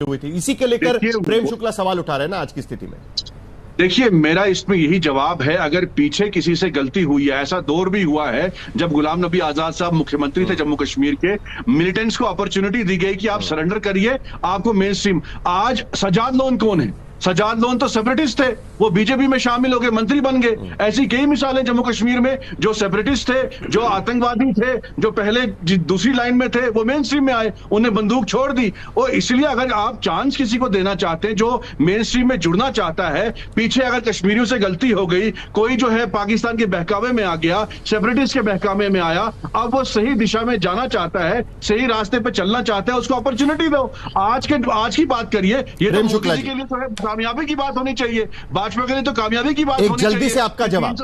हुई थी। इसी के लेकर प्रेम शुक्ला सवाल उठा रहे हैं ना आज की स्थिति में। देखिए, मेरा इसमें यही जवाब है, अगर पीछे किसी से गलती हुई है, ऐसा दौर भी हुआ है जब गुलाम नबी आजाद साहब मुख्यमंत्री थे जम्मू कश्मीर के, मिलिटेंट्स को अपॉर्चुनिटी दी गई कि आप सरेंडर करिए, आपको मेन स्ट्रीम। आज सजाद लोन कौन है? सजाद लोन तो सेपरेटिस्ट थे, वो बीजेपी में शामिल हो गए, मंत्री बन गए। ऐसी कई मिसालें जम्मू कश्मीर में, जो सेपरेटिस्ट थे, जो आतंकवादी थे, जो पहले दूसरी लाइन में थे, वो मेन स्ट्रीम में आए, उन्हें बंदूक छोड़ दी। और इसलिए अगर आप चांस किसी को देना चाहते हैं जो मेन स्ट्रीम में जुड़ना चाहता है, पीछे अगर कश्मीरियों से गलती हो गई, कोई जो है पाकिस्तान के बहकावे में आ गया, सेपरेटिस्ट के बहकावे में आया, अब वो सही दिशा में जाना चाहता है, सही रास्ते पर चलना चाहता है, उसको अपॉर्चुनिटी दो। आज की बात करिए, ये तो मोदी जी के लिए तो है कामयाबी की बात होनी चाहिए, भाजपा के लिए तो कामयाबी की बात होनी चाहिए। जल्दी से आपका जवाब,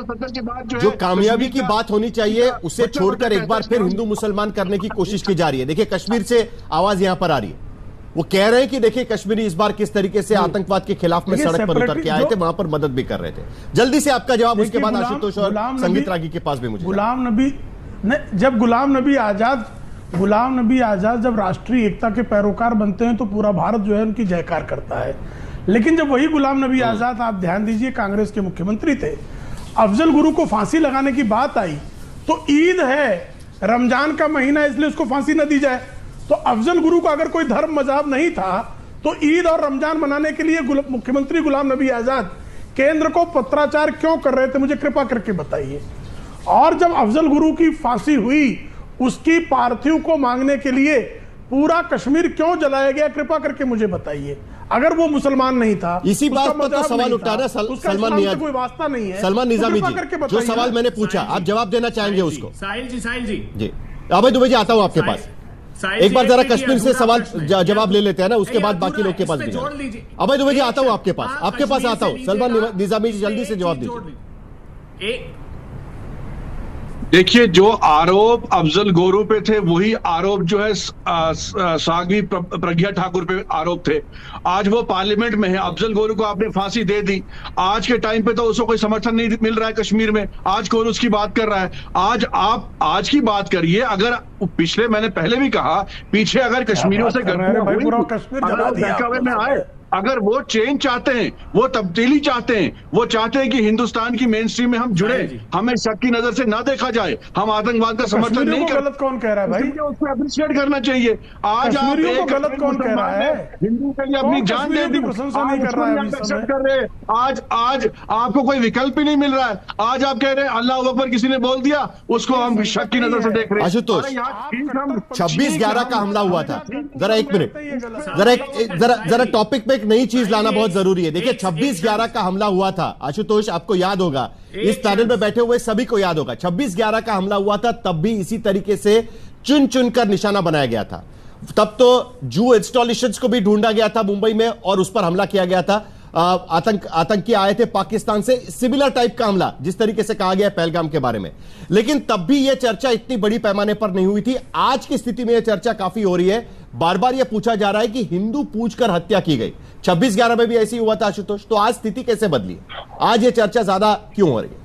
जो कामयाबी की बात होनी चाहिए उसे छोड़कर एक बार फिर हिंदू मुसलमान करने की कोशिश की जा रही है। देखिए, कश्मीर से आवाज यहां पर आ रही है, वो कह रहे हैं कि देखिए कश्मीरी इस बार किस तरीके से आतंकवाद के खिलाफ में सड़क पर उतर के आए थे, वहां पर मदद भी कर रहे थे। जल्दी से आपका जवाब, उसके बाद आशुतोष और संगीत रागी के पास भी मुझे। गुलाम नबी आजाद जब राष्ट्रीय एकता के पैरोकार बनते हैं तो पूरा भारत जो है उनकी जयकार करता है। लेकिन जब वही गुलाम नबी आजाद, आप ध्यान दीजिए, कांग्रेस के मुख्यमंत्री थे, अफजल गुरु को फांसी लगाने की बात आई तो ईद है, रमजान का महीना, इसलिए उसको फांसी न दी जाए। तो अफजल गुरु का अगर कोई धर्म मजहब नहीं था तो ईद और रमजान मनाने के लिए मुख्यमंत्री गुलाम नबी आजाद केंद्र को पत्राचार क्यों कर रहे थे, मुझे कृपा करके बताइए। और जब अफजल गुरु की फांसी हुई, उसकी पार्थिव को मांगने के लिए पूरा कश्मीर क्यों जलाया गया, कृपा करके मुझे बताइए। अगर वो मुसलमान नहीं था, इसी बात पर तो सवाल उठा रहा सलमान निजामी, कोई वास्ता नहीं है। सलमान निजामी जी, जो सवाल मैंने पूछा आप जवाब देना चाहेंगे उसको? साहिल जी अभय दुबे जी, आता हूं आपके पास। एक बार जरा कश्मीर से सवाल जवाब ले लेते हैं ना, उसके बाद बाकी लोग के पास भी। अभय दुबे जी, आता हूं आपके पास आता हूं। सलमान निजामी जी, जल्दी से जवाब दीजिए। देखिए, जो आरोप अफजल गोरू पे थे वही आरोप जो है साध्वी प्रज्ञा ठाकुर पे आरोप थे। आज वो पार्लियामेंट में है, अफजल गोरू को आपने फांसी दे दी। आज के टाइम पे तो उसको कोई समर्थन नहीं मिल रहा है कश्मीर में, आज कौन उसकी बात कर रहा है? आज आप आज की बात करिए। अगर पिछले, मैंने पहले भी कहा, पीछे अगर कश्मीरियों से गलतियां में आए, अगर वो चेंज चाहते हैं, वो तब्दीली चाहते हैं, वो चाहते हैं कि हिंदुस्तान की मेन स्ट्रीम में हम जुड़े, हमें शक की नजर से ना देखा जाए, हम आतंकवाद का समर्थन नहीं करते। गलत कौन कह रहा है भाई? उसको अप्रिशिएट करना चाहिए। आज आप गलत कौन कह रहा है? हिंदू के लिए अपनी जान दे दी, प्रशंसा नहीं कर रहा है, एक्सेप्ट कर रहे हैं। आज आपको कोई विकल्प ही नहीं मिल रहा है। आज आप कह रहे हैं अल्लाह अकबर किसी ने बोल दिया, उसको हम शक की नजर से देख रहे हैं। आशुतोष, 26/11 का हमला हुआ था, जरा एक मिनट, जरा टॉपिक पे एक नई चीज लाना बहुत जरूरी है। देखिए, 26/11 का हमला हुआ था, आशुतोष आपको याद होगा, इस पैनल में बैठे हुए सभी को याद होगा, 26/11 का हमला हुआ था, तब भी इसी तरीके से चुन चुनकर निशाना बनाया गया था। तब तो जू इंस्टॉलेशंस को भी ढूंढा गया था मुंबई में और उस पर हमला किया गया था। आतंकी आए थे पाकिस्तान से, सिमिलर टाइप का हमला जिस तरीके से कहा गया पहलगाम के बारे में। लेकिन तब भी यह चर्चा इतनी बड़ी पैमाने पर नहीं हुई थी। आज की स्थिति में यह चर्चा काफी हो रही है, बार बार यह पूछा जा रहा है कि हिंदू पूछकर हत्या की गई। 26/11 में भी ऐसी हुआ था आशुतोष, तो आज स्थिति कैसे बदली? आज यह चर्चा ज्यादा क्यों हो रही है?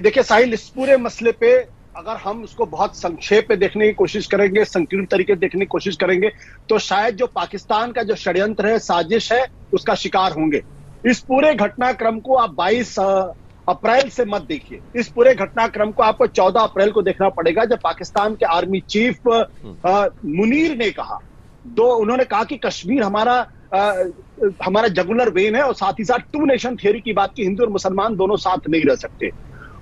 देखिए साहिल, इस पूरे मसले पे अगर हम उसको बहुत संक्षेप में देखने की कोशिश करेंगे, संकीर्ण तरीके से देखने की कोशिश करेंगे, तो शायद जो पाकिस्तान का जो षड्यंत्र है, साजिश है, उसका शिकार होंगे। इस पूरे घटनाक्रम को आप 22 अप्रैल से मत देखिए, इस पूरे घटनाक्रम को आपको 14 अप्रैल को देखना पड़ेगा, जब पाकिस्तान के आर्मी चीफ मुनीर ने कहा, उन्होंने कहा कि कश्मीर हमारा जगुलर वेन है, और साथ ही साथ 2 नेशन थियरी की बात की, हिंदू और मुसलमान दोनों साथ नहीं रह सकते।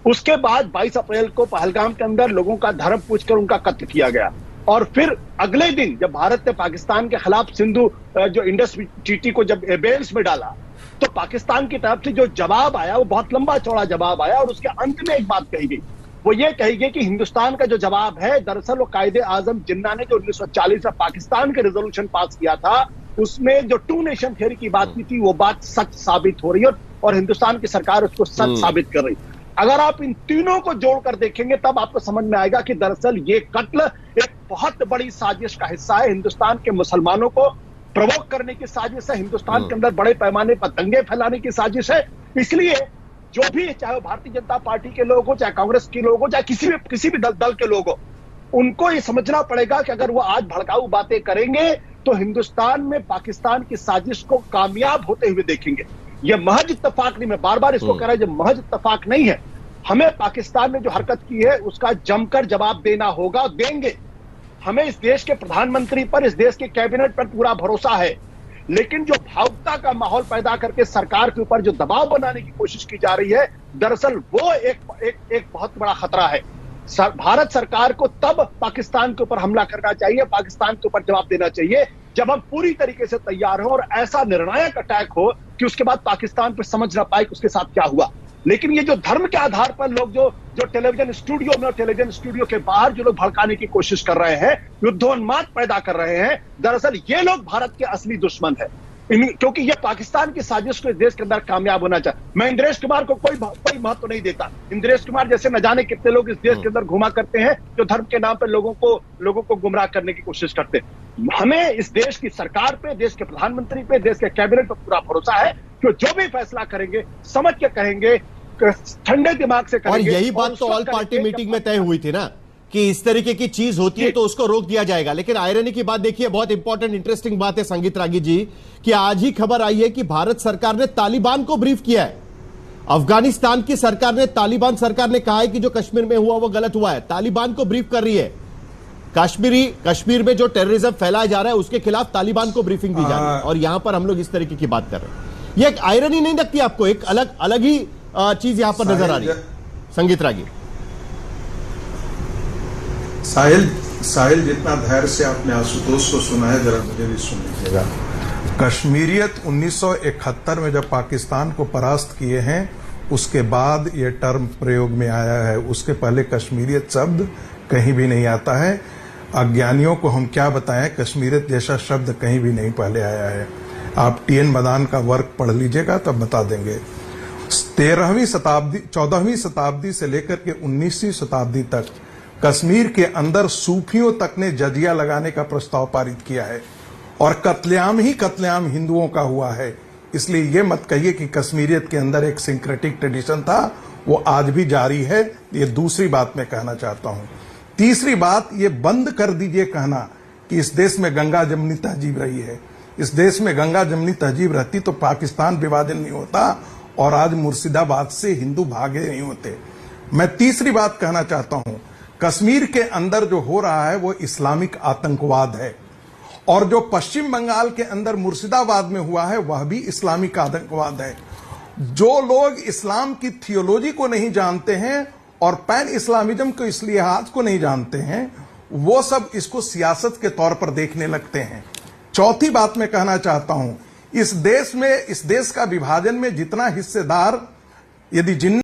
उसके बाद 22 अप्रैल को पहलगाम के अंदर लोगों का धर्म पूछकर उनका कत्ल किया गया। और फिर अगले दिन जब भारत ने पाकिस्तान के खिलाफ सिंधु जो इंडस ट्रीटी को जब एबेंस में डाला, तो पाकिस्तान की तरफ से जो जवाब आया वो बहुत लंबा चौड़ा जवाब आया, और उसके अंत में एक बात कही गई, वो ये कही गई कि हिंदुस्तान का जो जवाब है, दरअसल वो कायदे आजम जिन्ना ने जो 1940 में पाकिस्तान के रेजोल्यूशन पास किया था, उसमें जो 2 नेशन थियरी की बात की थी, वो बात सच साबित हो रही है, और हिंदुस्तान की सरकार उसको सच साबित कर रही है। अगर आप इन तीनों को जोड़कर देखेंगे, तब आपको समझ में आएगा कि दरअसल ये कत्ल एक बहुत बड़ी साजिश का हिस्सा है, हिंदुस्तान के मुसलमानों को प्रवोक करने की साजिश है, हिंदुस्तान के अंदर बड़े पैमाने पर दंगे फैलाने की साजिश है। इसलिए जो भी, चाहे भारतीय जनता पार्टी के लोग हो, चाहे कांग्रेस के लोग हो, चाहे किसी भी दल के लोग हो, उनको ये समझना पड़ेगा कि अगर वो आज भड़काऊ बातें करेंगे तो हिंदुस्तान में पाकिस्तान की साजिश को कामयाब होते हुए देखेंगे। यह महज इत्तेफाक नहीं, मैं बार बार इसको कह रहा हूं, ये महज इत्तेफाक नहीं है। हमें पाकिस्तान ने जो हरकत की है उसका जमकर जवाब देना होगा, देंगे। हमें इस देश के प्रधानमंत्री पर, इस देश के कैबिनेट पर पूरा भरोसा है, लेकिन जो भावुकता का माहौल पैदा करके सरकार के ऊपर जो दबाव बनाने की कोशिश की जा रही है, दरअसल वो एक बहुत बड़ा खतरा है। भारत सरकार को तब पाकिस्तान के ऊपर हमला करना चाहिए, पाकिस्तान के ऊपर जवाब देना चाहिए, जब हम पूरी तरीके से तैयार हो और ऐसा निर्णायक अटैक हो कि उसके बाद पाकिस्तान पर समझ ना पाए कि उसके साथ क्या हुआ। लेकिन ये जो धर्म के आधार पर लोग जो टेलीविजन स्टूडियो में और टेलीविजन स्टूडियो के बाहर जो लोग भड़काने की कोशिश कर रहे हैं, युद्धोन्माद पैदा कर रहे हैं, दरअसल ये लोग भारत के असली दुश्मन है। क्योंकि ये पाकिस्तान की साजिश को इस देश के अंदर कामयाब होना चाहिए। मैं इंद्रेश कुमार को कोई महत्व नहीं देता। इंद्रेश कुमार जैसे न जाने कितने लोग इस देश के अंदर घुमा करते हैं जो धर्म के नाम पर लोगों को गुमराह करने की कोशिश करते हैं। हमें इस देश की सरकार पे, देश के प्रधानमंत्री पे, देश के कैबिनेट पर पूरा भरोसा है कि जो भी फैसला करेंगे समझ के कहेंगे, ठंडे दिमाग से करेंगे। और यही बात तो ऑल पार्टी मीटिंग में तय हुई थी ना कि इस तरीके की चीज होती है तो उसको रोक दिया जाएगा। लेकिन आयरनी की बात देखिए, बहुत इंपॉर्टेंट इंटरेस्टिंग बात है संगीत रागी जी, कि आज ही खबर आई है कि भारत सरकार ने तालिबान को ब्रीफ किया है। अफगानिस्तान की सरकार ने, तालिबान सरकार ने कहा है कि जो कश्मीर में हुआ वो गलत हुआ है, तालिबान को ब्रीफ कर रही है। कश्मीर में जो टेररिज्म फैलाया जा रहा है उसके खिलाफ तालिबान को ब्रीफिंग दी जा रही है, और यहां पर हम लोग इस तरीके की बात कर रहे हैं। ये एक आयरनी नहीं लगती आपको? एक अलग ही चीज यहां पर नजर आ रही है संगीत रागी। साहिल जितना धैर्य से आपने आशुतोष को सुना है, जरा मुझे भी सुन लीजिएगा। कश्मीरियत 1971 में जब पाकिस्तान को परास्त किए हैं उसके बाद ये टर्म प्रयोग में आया है। उसके पहले कश्मीरियत शब्द कहीं भी नहीं आता है। अज्ञानियों को हम क्या बताएं, कश्मीरियत जैसा शब्द कहीं भी नहीं पहले आया है। आप टी.एन. मदान का वर्क पढ़ लीजिएगा तब बता देंगे। 14वीं शताब्दी से लेकर के 19वीं शताब्दी तक कश्मीर के अंदर सूफियों तक ने जजिया लगाने का प्रस्ताव पारित किया है, और कत्लेआम ही कत्लेआम हिंदुओं का हुआ है। इसलिए यह मत कहिए कि कश्मीरियत के अंदर एक सिंक्रेटिक ट्रेडिशन था, वो आज भी जारी है। ये दूसरी बात मैं कहना चाहता हूं। तीसरी बात, ये बंद कर दीजिए कहना कि इस देश में गंगा जमनी तहजीब रही है। इस देश में गंगा जमनी तहजीब रहती तो पाकिस्तान विभाजन नहीं होता और आज मुर्शिदाबाद से हिंदू भागे नहीं होते। मैं तीसरी बात कहना चाहता हूं, कश्मीर के अंदर जो हो रहा है वो इस्लामिक आतंकवाद है, और जो पश्चिम बंगाल के अंदर मुर्शिदाबाद में हुआ है वह भी इस्लामिक आतंकवाद है। जो लोग इस्लाम की थियोलॉजी को नहीं जानते हैं और पैन इस्लामिज्म को, इस लिहाज को नहीं जानते हैं, वो सब इसको सियासत के तौर पर देखने लगते हैं। चौथी बात मैं कहना चाहता हूं, इस देश का विभाजन में जितना हिस्सेदार, यदि जिन